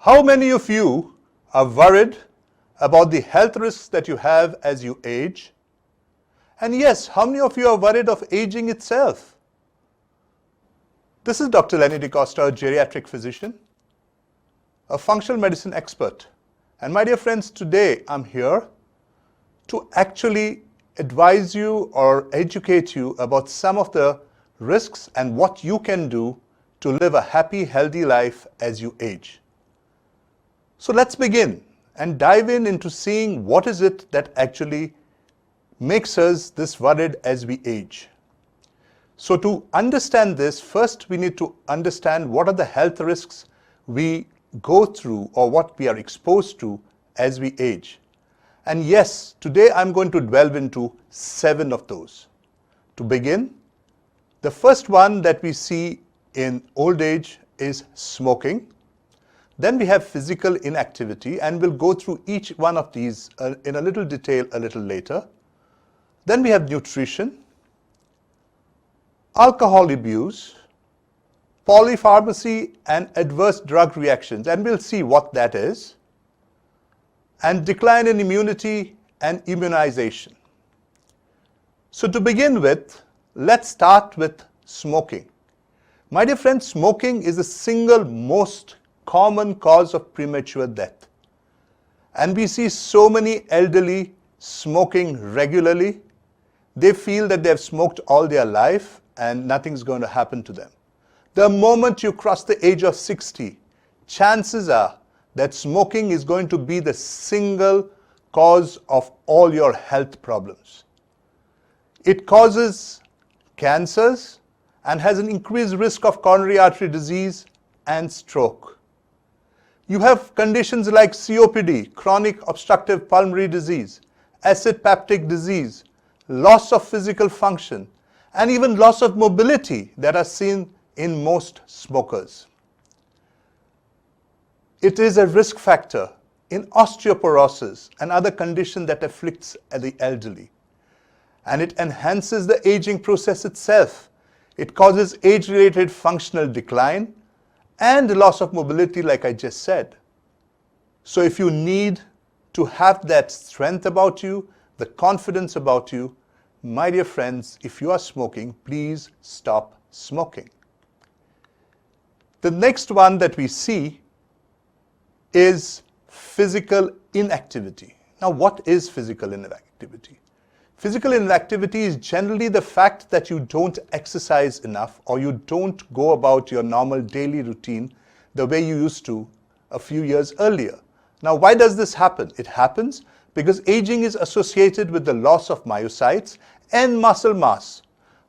How many of you are worried about the health risks that you have as you age? And yes, how many of you are worried of aging itself? This is Dr. Lenny Costa, a geriatric physician, a functional medicine expert. And my dear friends, today I'm here to actually advise you or educate you about some of the risks and what you can do to live a happy, healthy life as you age. So let's begin and dive into seeing what is it that actually makes us this worried as we age. So to understand this, first we need to understand what are the health risks we go through or what we are exposed to as we age. And yes, today I'm going to delve into 7 of those. To begin, the first one that we see in old age is smoking. Then we have physical inactivity, and we'll go through each one of these in a little detail a little later. Then we have nutrition, alcohol abuse, polypharmacy and adverse drug reactions, and we'll see what that is, and decline in immunity and immunization. So to begin with, let's start with smoking. My dear friends, smoking is the single most common cause of premature death. And we see so many elderly smoking regularly. They feel that they've smoked all their life and nothing's going to happen to them. The moment you cross the age of 60, chances are that smoking is going to be the single cause of all your health problems. It causes cancers and has an increased risk of coronary artery disease and stroke. You have conditions like COPD, chronic obstructive pulmonary disease, acid peptic disease, loss of physical function, and even loss of mobility that are seen in most smokers. It is a risk factor in osteoporosis and other conditions that afflicts the elderly. And it enhances the aging process itself. It causes age-related functional decline and loss of mobility, like I just said. So if you need to have that strength about you, the confidence about you, my dear friends, if you are smoking, please stop smoking. The next one that we see is physical inactivity. Now, what is physical inactivity? Physical inactivity is generally the fact that you don't exercise enough or you don't go about your normal daily routine the way you used to a few years earlier. Now, why does this happen? It happens because aging is associated with the loss of myocytes and muscle mass.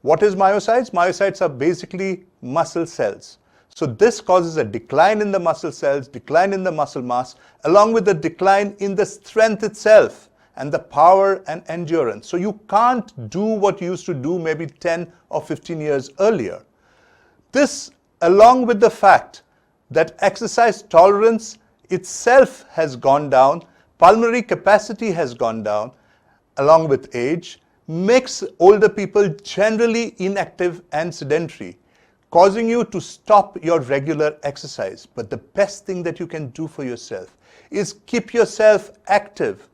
What is myocytes? Myocytes are basically muscle cells. So this causes a decline in the muscle cells, decline in the muscle mass, along with the decline in the strength itself and the power and endurance. So you can't do what you used to do maybe 10 or 15 years earlier. This, along with the fact that exercise tolerance itself has gone down, pulmonary capacity has gone down, along with age, makes older people generally inactive and sedentary, causing you to stop your regular exercise. But the best thing that you can do for yourself is keep yourself active.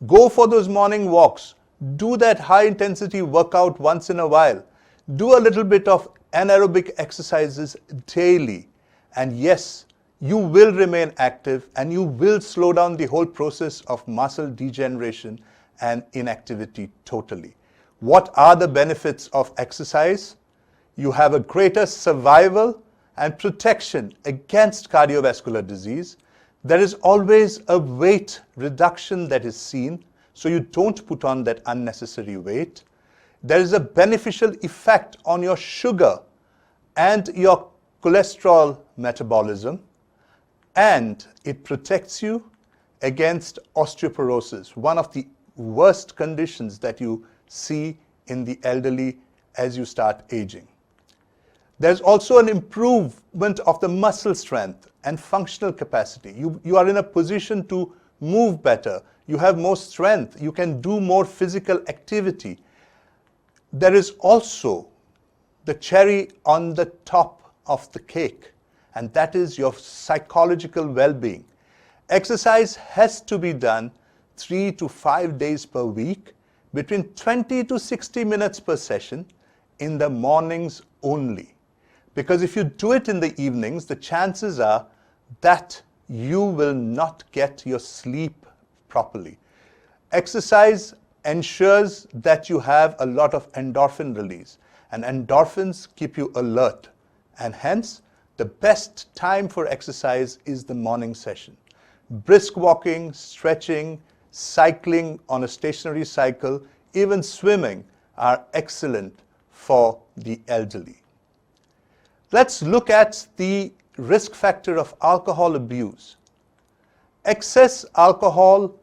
Go for those morning walks. Do that high intensity workout once in a while. Do a little bit of anaerobic exercises daily. And yes, you will remain active and you will slow down the whole process of muscle degeneration and inactivity totally. What are the benefits of exercise? You have a greater survival and protection against cardiovascular disease. There is always a weight reduction that is seen, so you don't put on that unnecessary weight. There is a beneficial effect on your sugar and your cholesterol metabolism, and it protects you against osteoporosis, one of the worst conditions that you see in the elderly as you start aging. There's also an improvement of the muscle strength and functional capacity. You are in a position to move better. You have more strength. You can do more physical activity. There is also the cherry on the top of the cake, and that is your psychological well-being. Exercise has to be done 3 to 5 days per week, between 20 to 60 minutes per session, in the mornings only. Because if you do it in the evenings, the chances are that you will not get your sleep properly. Exercise ensures that you have a lot of endorphin release, and endorphins keep you alert, and hence the best time for exercise is the morning session. Brisk walking, stretching, cycling on a stationary cycle, even swimming are excellent for the elderly. Let's look at the risk factor of alcohol abuse. Excess alcohol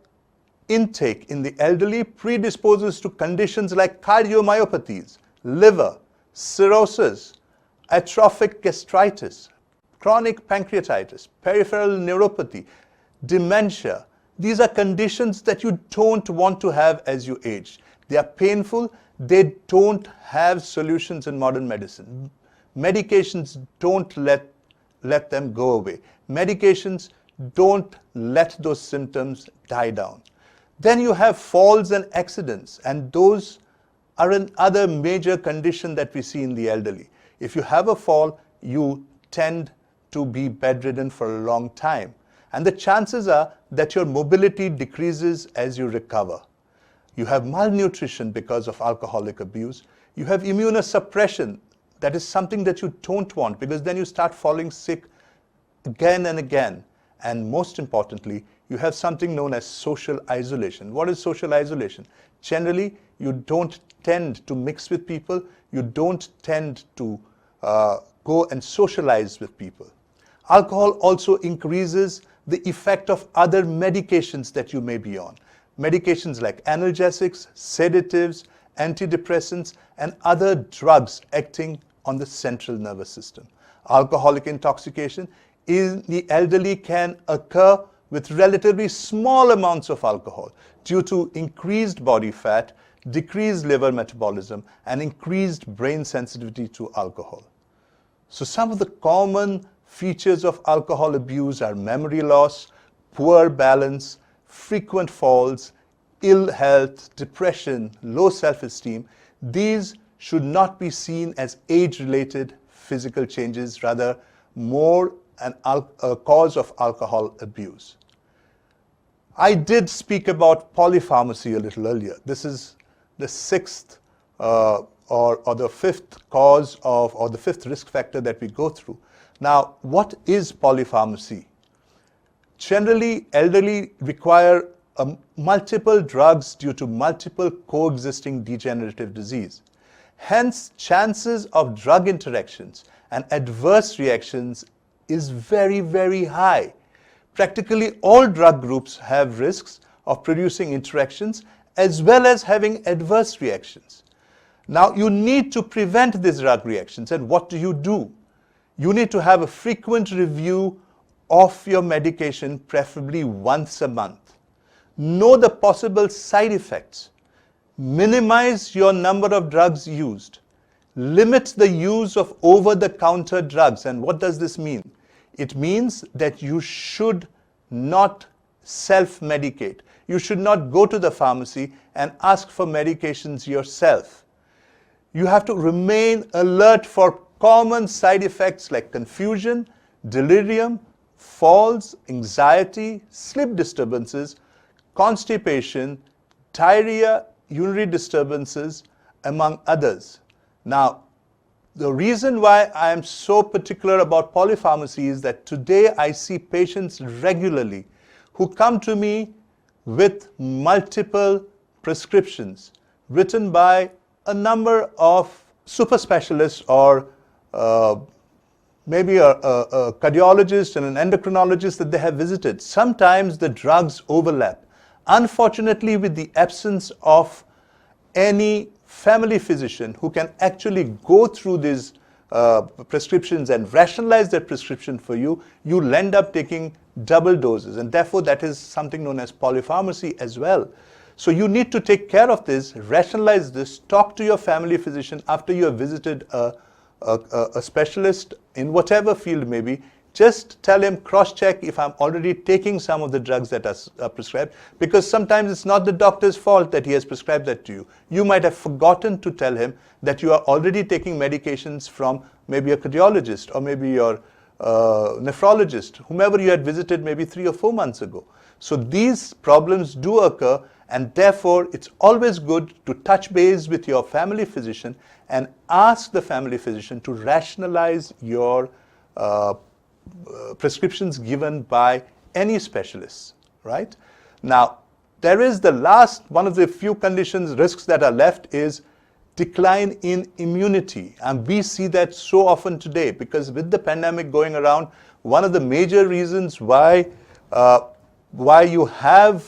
intake in the elderly predisposes to conditions like cardiomyopathies, liver, cirrhosis, atrophic gastritis, chronic pancreatitis, peripheral neuropathy, dementia. These are conditions that you don't want to have as you age. They are painful. They don't have solutions in modern medicine. Medications don't let them go away. Medications don't let those symptoms die down. Then you have falls and accidents, and those are another major condition that we see in the elderly. If you have a fall, you tend to be bedridden for a long time, and the chances are that your mobility decreases as you recover. You have malnutrition because of alcoholic abuse. You have immunosuppression. That is something that you don't want, because then you start falling sick again and again. And most importantly, you have something known as social isolation. What is social isolation? Generally, you don't tend to mix with people. You don't tend to go and socialize with people. Alcohol also increases the effect of other medications that you may be on. Medications like analgesics, sedatives, antidepressants, and other drugs acting on the central nervous system. Alcoholic intoxication in the elderly can occur with relatively small amounts of alcohol due to increased body fat, decreased liver metabolism, and increased brain sensitivity to alcohol. So some of the common features of alcohol abuse are memory loss, poor balance, frequent falls, ill health, depression, low self-esteem. These should not be seen as age-related physical changes, rather more a cause of alcohol abuse. I did speak about polypharmacy a little earlier. This is the sixth or the fifth cause of, or the fifth risk factor that we go through. Now, what is polypharmacy? Generally, elderly require multiple drugs due to multiple coexisting degenerative disease. Hence, chances of drug interactions and adverse reactions is very, very high. Practically all drug groups have risks of producing interactions as well as having adverse reactions. Now, you need to prevent these drug reactions, and what do? You need to have a frequent review of your medication, preferably once a month. Know the possible side effects. Minimize your number of drugs used. Limit the use of over-the-counter drugs. And what does this mean? It means that you should not self-medicate. You should not go to the pharmacy and ask for medications yourself. You have to remain alert for common side effects like confusion, delirium, falls, anxiety, sleep disturbances, constipation, diarrhea, urinary disturbances, among others. Now, the reason why I am so particular about polypharmacy is that today I see patients regularly who come to me with multiple prescriptions written by a number of super specialists or maybe a cardiologist and an endocrinologist that they have visited. Sometimes the drugs overlap. Unfortunately, with the absence of any family physician who can actually go through these prescriptions and rationalize that prescription for you, you'll end up taking double doses, and therefore that is something known as polypharmacy as well. So you need to take care of this, rationalize this, talk to your family physician after you have visited a specialist in whatever field maybe. just tell him, cross-check if I'm already taking some of the drugs that are prescribed, because sometimes it's not the doctor's fault that he has prescribed that to you. You might have forgotten to tell him that you are already taking medications from maybe a cardiologist or maybe your nephrologist, whomever you had visited maybe 3 or 4 months ago. So these problems do occur, and therefore it's always good to touch base with your family physician and ask the family physician to rationalize your prescriptions given by any specialists, right? Now, there is the last, one of the few conditions, risks that are left is decline in immunity. And we see that so often today, because with the pandemic going around, one of the major reasons why you have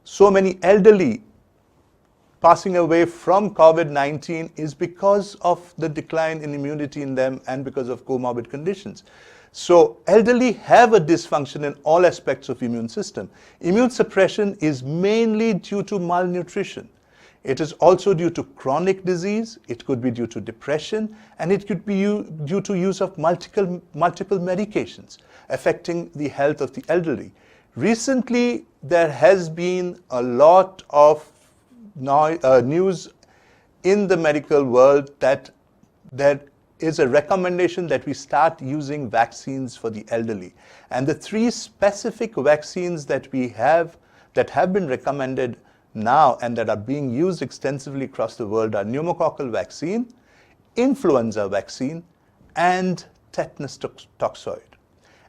so many elderly passing away from COVID-19 is because of the decline in immunity in them and because of comorbid conditions. So elderly have a dysfunction in all aspects of immune system. Immune suppression is mainly due to malnutrition. It is also due to chronic disease, it could be due to depression, and it could be due to use of multiple medications affecting the health of the elderly. Recently, there has been a lot of news in the medical world that there is a recommendation that we start using vaccines for the elderly. And the 3 specific vaccines that we have that have been recommended now and that are being used extensively across the world are pneumococcal vaccine, influenza vaccine, and tetanus toxoid.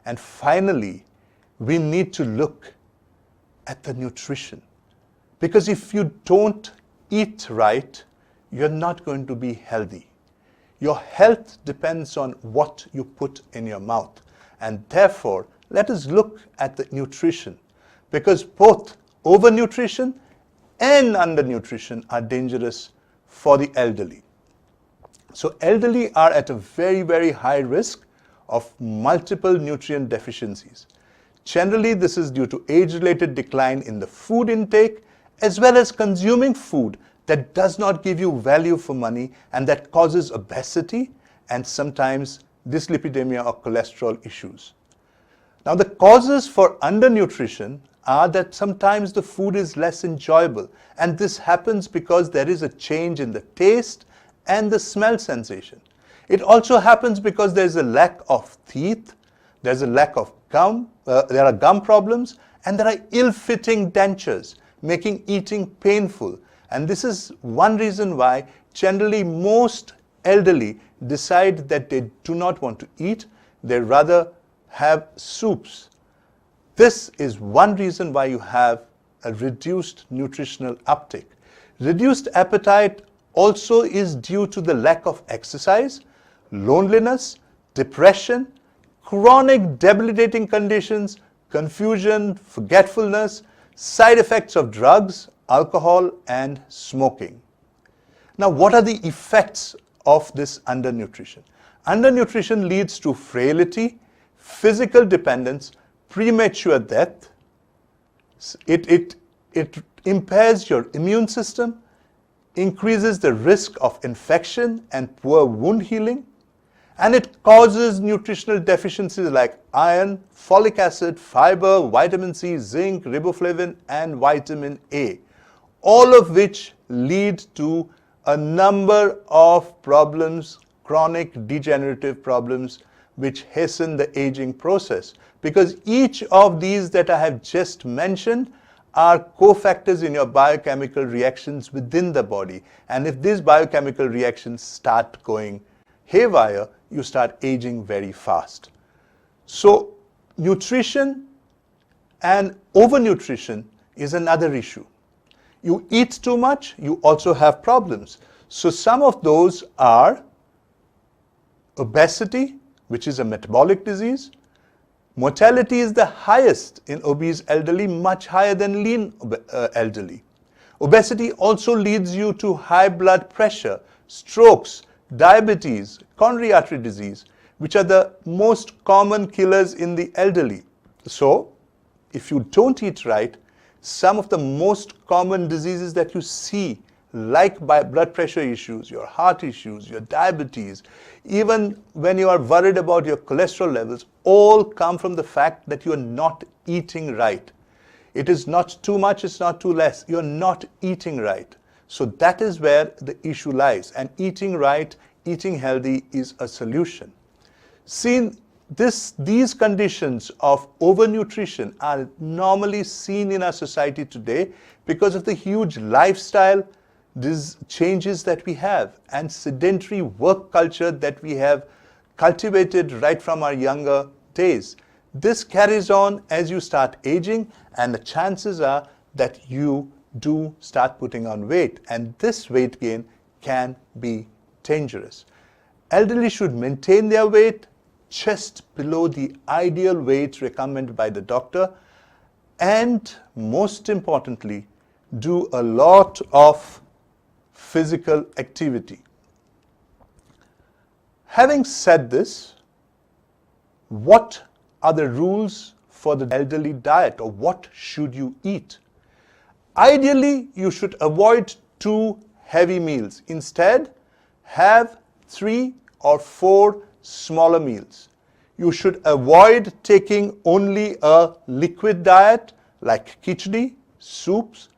And finally, we need to look at the nutrition. Because if you don't eat right, you're not going to be healthy. Your health depends on what you put in your mouth. And therefore, let us look at the nutrition. Because both overnutrition and undernutrition are dangerous for the elderly. So elderly are at a very, very high risk of multiple nutrient deficiencies. Generally, this is due to age-related decline in the food intake, as well as consuming food that does not give you value for money and that causes obesity and sometimes dyslipidemia or cholesterol issues. Now, the causes for undernutrition are that sometimes the food is less enjoyable, and this happens because there is a change in the taste and the smell sensation. It also happens because there's a lack of teeth, there's a lack of gum, there are gum problems, and there are ill-fitting dentures, making eating painful. And this is one reason why generally most elderly decide that they do not want to eat, they rather have soups. This is one reason why you have a reduced nutritional uptake. Reduced appetite also is due to the lack of exercise, loneliness, depression, chronic debilitating conditions, confusion, forgetfulness, side effects of drugs, alcohol, and smoking. Now, what are the effects of this undernutrition? Undernutrition leads to frailty, physical dependence, premature death. It impairs your immune system, increases the risk of infection and poor wound healing, and it causes nutritional deficiencies like iron, folic acid, fiber, vitamin C, zinc, riboflavin, and vitamin A, all of which lead to a number of problems, chronic degenerative problems, which hasten the aging process. Because each of these that I have just mentioned are cofactors in your biochemical reactions within the body. And if these biochemical reactions start going haywire, you start aging very fast. So nutrition and overnutrition is another issue. You eat too much, you also have problems. So some of those are obesity, which is a metabolic disease. Mortality is the highest in obese elderly, much higher than lean elderly. Obesity also leads you to high blood pressure, strokes, diabetes, coronary artery disease, which are the most common killers in the elderly. So, if you don't eat right, some of the most common diseases that you see, like blood pressure issues, your heart issues, your diabetes, even when you are worried about your cholesterol levels, all come from the fact that you are not eating right. It is not too much, it's not too less. You're not eating right. So that is where the issue lies. And eating right, eating healthy is a solution. See, these conditions of overnutrition are normally seen in our society today because of the huge lifestyle changes that we have and sedentary work culture that we have cultivated right from our younger days. This carries on as you start aging, and the chances are that you do start putting on weight, and this weight gain can be dangerous. Elderly should maintain their weight just below the ideal weight recommended by the doctor, and most importantly, do a lot of physical activity. Having said this, what are the rules for the elderly diet, or what should you eat? Ideally, you should avoid 2 heavy meals. Instead, have 3 or 4 smaller meals. You should avoid taking only a liquid diet like khichdi, soups,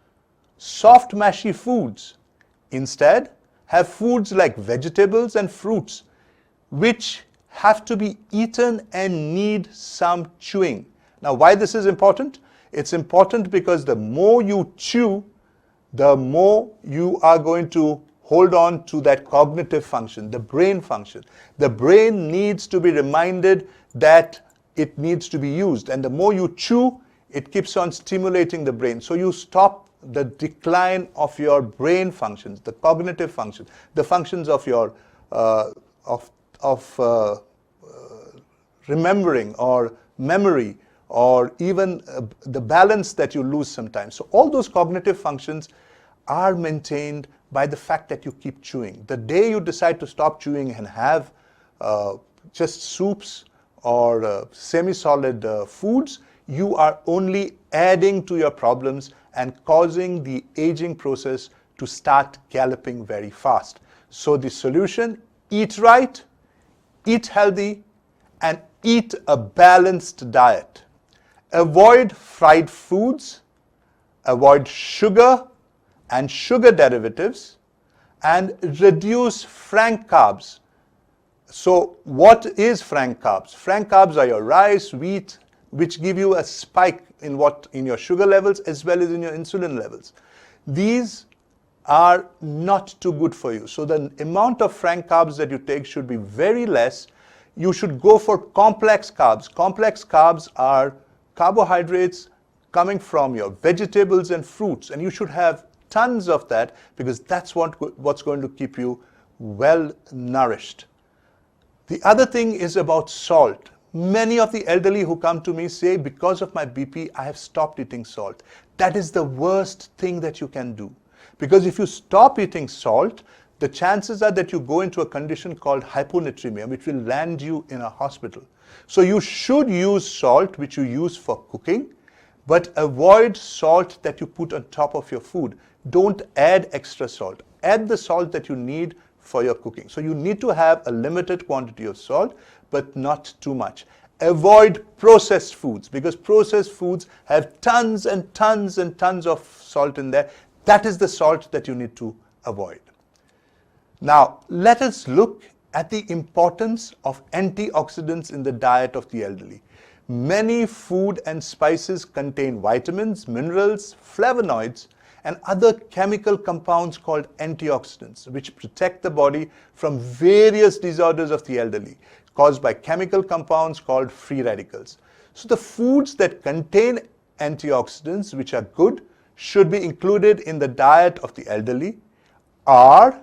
soft mashy foods. Instead, have foods like vegetables and fruits, which have to be eaten and need some chewing. Now, why this is important? It's important because the more you chew, the more you are going to hold on to that cognitive function, the brain function. The brain needs to be reminded that it needs to be used. And the more you chew, it keeps on stimulating the brain. So you stop the decline of your brain functions, the cognitive functions, the functions of your remembering or memory, or even the balance that you lose sometimes. So all those cognitive functions are maintained by the fact that you keep chewing. The day you decide to stop chewing and have just soups or semi-solid foods, you are only adding to your problems and causing the aging process to start galloping very fast. So the solution: eat right, eat healthy, and eat a balanced diet. Avoid fried foods, avoid sugar and sugar derivatives, and reduce frank carbs. So what is frank carbs? Frank carbs are your rice, wheat, which give you a spike in your sugar levels as well as in your insulin levels. These are not too good for you. So the amount of frank carbs that you take should be very less. You should go for complex carbs. Complex carbs are carbohydrates coming from your vegetables and fruits, and you should have tons of that because that's what's going to keep you well nourished. The other thing is about salt. Many of the elderly who come to me say, because of my BP, I have stopped eating salt. That is the worst thing that you can do. Because if you stop eating salt, the chances are that you go into a condition called hyponatremia, which will land you in a hospital. So you should use salt, which you use for cooking, but avoid salt that you put on top of your food. Don't add extra salt. Add the salt that you need for your cooking. So you need to have a limited quantity of salt, but not too much. Avoid processed foods, because processed foods have tons and tons and tons of salt in there. That is the salt that you need to avoid. Now, let us look at the importance of antioxidants in the diet of the elderly. Many food and spices contain vitamins, minerals, flavonoids, and other chemical compounds called antioxidants, which protect the body from various disorders of the elderly, caused by chemical compounds called free radicals. So the foods that contain antioxidants, which are good, should be included in the diet of the elderly are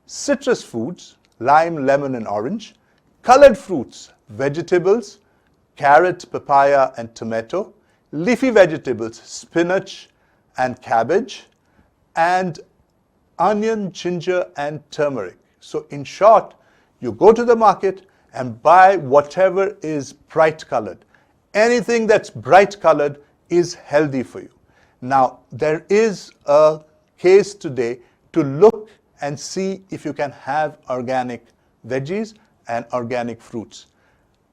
citrus foods, lime, lemon, and orange, colored fruits, vegetables, carrot, papaya, and tomato, leafy vegetables, spinach and cabbage, and onion, ginger, and turmeric. So in short, you go to the market and buy whatever is bright colored. Anything that's bright colored is healthy for you. Now, there is a case today to look and see if you can have organic veggies and organic fruits.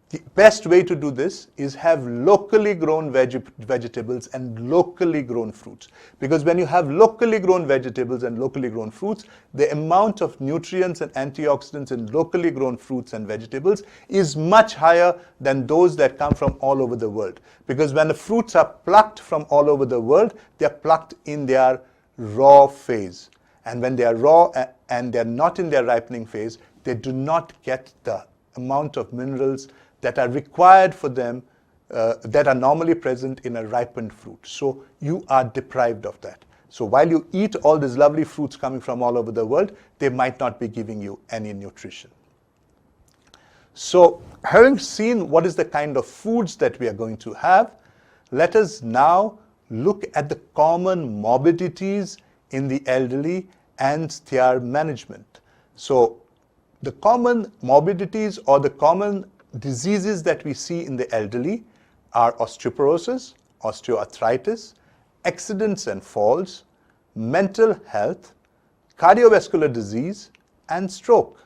The best way to do this is have locally grown vegetables and locally grown fruits. Because when you have locally grown vegetables and locally grown fruits, the amount of nutrients and antioxidants in locally grown fruits and vegetables is much higher than those that come from all over the world. Because when the fruits are plucked from all over the world, they are plucked in their raw phase. And when they are raw and they are not in their ripening phase, they do not get the amount of minerals that are required for them that are normally present in a ripened fruit. So you are deprived of that. So while you eat all these lovely fruits coming from all over the world, they might not be giving you any nutrition. So having seen what is the kind of foods that we are going to have, let us now look at the common morbidities in the elderly and their management. So the common morbidities or the common diseases that we see in the elderly are osteoporosis, osteoarthritis, accidents and falls, mental health, cardiovascular disease, and stroke.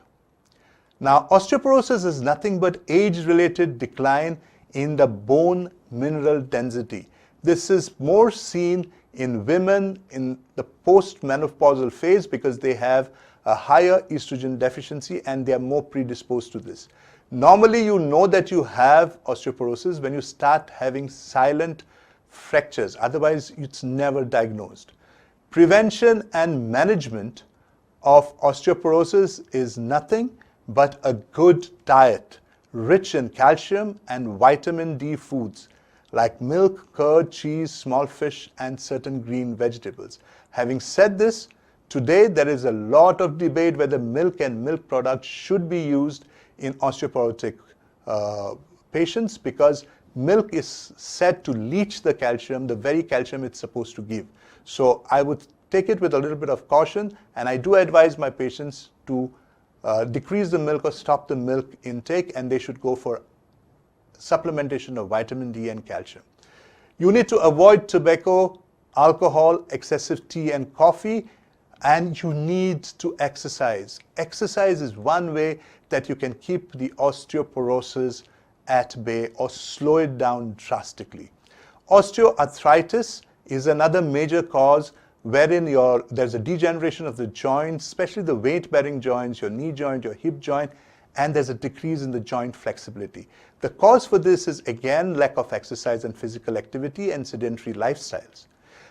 Now, osteoporosis is nothing but age-related decline in the bone mineral density. This is more seen in women in the post-menopausal phase because they have a higher estrogen deficiency and they are more predisposed to this. Normally, you know that you have osteoporosis when you start having silent fractures. Otherwise, it's never diagnosed. Prevention and management of osteoporosis is nothing but a good diet, rich in calcium and vitamin D foods like milk, curd, cheese, small fish, and certain green vegetables. Having said this, today there is a lot of debate whether milk and milk products should be used in osteoporotic patients because milk is said to leach the calcium, the very calcium it's supposed to give. So I would take it with a little bit of caution, and I do advise my patients to decrease the milk or stop the milk intake, and they should go for supplementation of vitamin D and calcium. You need to avoid tobacco, alcohol, excessive tea and coffee, and you need to exercise. Exercise is one way that you can keep the osteoporosis at bay or slow it down drastically. Osteoarthritis is another major cause wherein there's a degeneration of the joints, especially the weight-bearing joints, your knee joint, your hip joint, and there's a decrease in the joint flexibility. The cause for this is again lack of exercise and physical activity and sedentary lifestyles.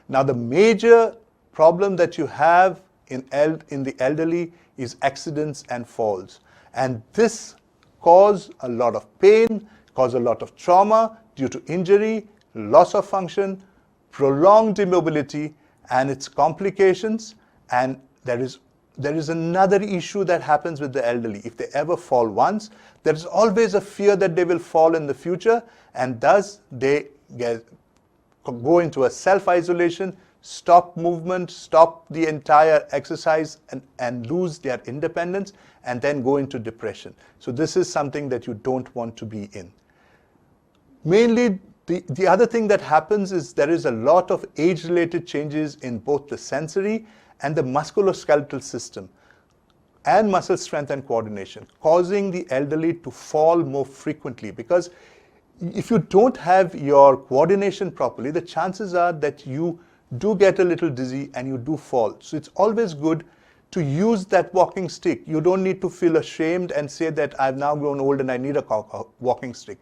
Now the major problem that you have in the elderly is accidents and falls. And this cause a lot of pain, cause a lot of trauma due to injury, loss of function, prolonged immobility, and its complications. And there is another issue that happens with the elderly. If they ever fall once, there is always a fear that they will fall in the future, and thus they go into a self-isolation, stop movement, stop the entire exercise, and lose their independence, and then go into depression. So this is something that you don't want to be in. Mainly, the other thing that happens is there is a lot of age-related changes in both the sensory and the musculoskeletal system and muscle strength and coordination, causing the elderly to fall more frequently. Because if you don't have your coordination properly, the chances are that you do get a little dizzy and you do fall. So it's always good to use that walking stick. You don't need to feel ashamed and say that I've now grown old and I need a walking stick.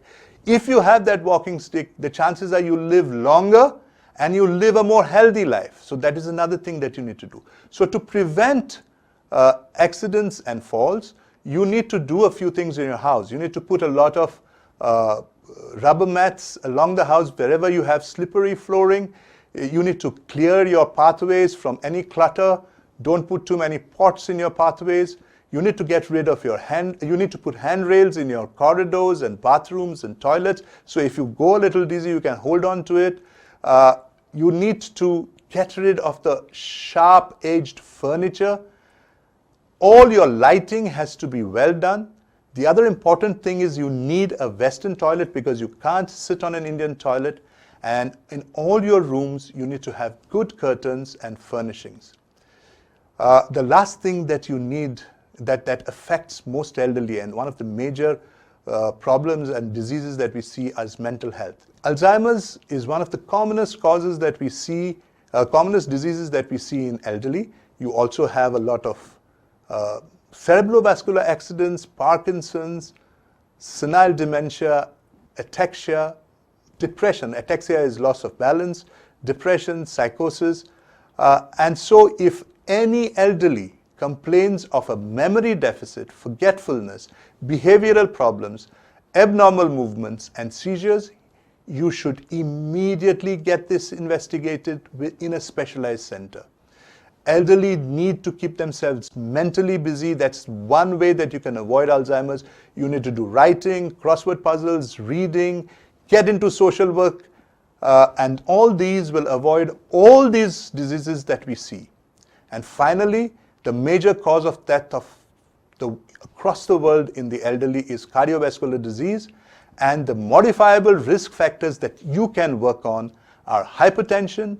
If you have that walking stick, the chances are you live longer and you live a more healthy life. So that is another thing that you need to do. So to prevent accidents and falls, you need to do a few things in your house. You need to put a lot of rubber mats along the house wherever you have slippery flooring. You need to clear your pathways from any clutter. Don't put too many pots in your pathways. You need to get rid of you need to put handrails in your corridors and bathrooms and toilets. So if you go a little dizzy, you can hold on to it. You need to get rid of the sharp-edged furniture. All your lighting has to be well done. The other important thing is you need a Western toilet because you can't sit on an Indian toilet. And in all your rooms, you need to have good curtains and furnishings. The last thing that you need that affects most elderly, and one of the major problems and diseases that we see, is mental health. Alzheimer's is one of the commonest causes that we see, commonest diseases that we see in elderly. You also have a lot of cerebrovascular accidents, Parkinson's, senile dementia, ataxia, depression. Ataxia is loss of balance, depression, psychosis. And so if any elderly complains of a memory deficit, forgetfulness, behavioral problems, abnormal movements, and seizures, you should immediately get this investigated in a specialized center. Elderly need to keep themselves mentally busy. That's one way that you can avoid Alzheimer's. You need to do writing, crossword puzzles, reading, get into social work, and all these will avoid all these diseases that we see. And finally, the major cause of death across the world in the elderly is cardiovascular disease, and the modifiable risk factors that you can work on are hypertension,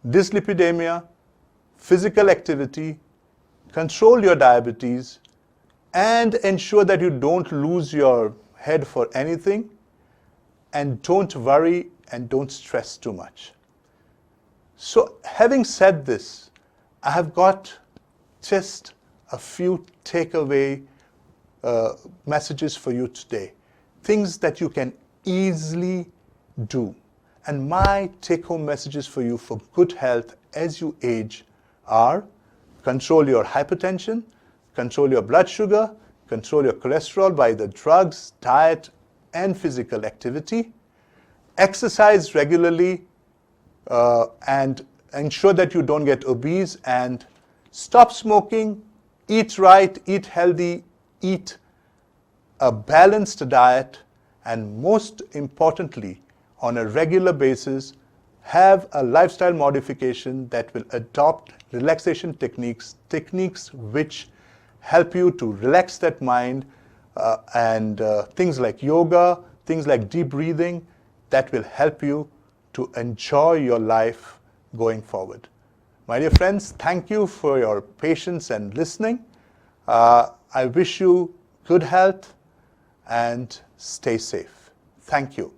dyslipidemia, physical activity, control your diabetes, and ensure that you don't lose your head for anything, and don't worry and don't stress too much. So having said this, I have got just a few takeaway messages for you today. Things that you can easily do. And my take-home messages for you for good health as you age are: control your hypertension, control your blood sugar, control your cholesterol by the drugs, diet, and physical activity. Exercise regularly and ensure that you don't get obese, and stop smoking, eat right, eat healthy, eat a balanced diet, and most importantly, on a regular basis, have a lifestyle modification that will adopt relaxation techniques which help you to relax that mind, and things like yoga, things like deep breathing, that will help you to enjoy your life going forward. My dear friends, thank you for your patience and listening. I wish you good health and stay safe. Thank you.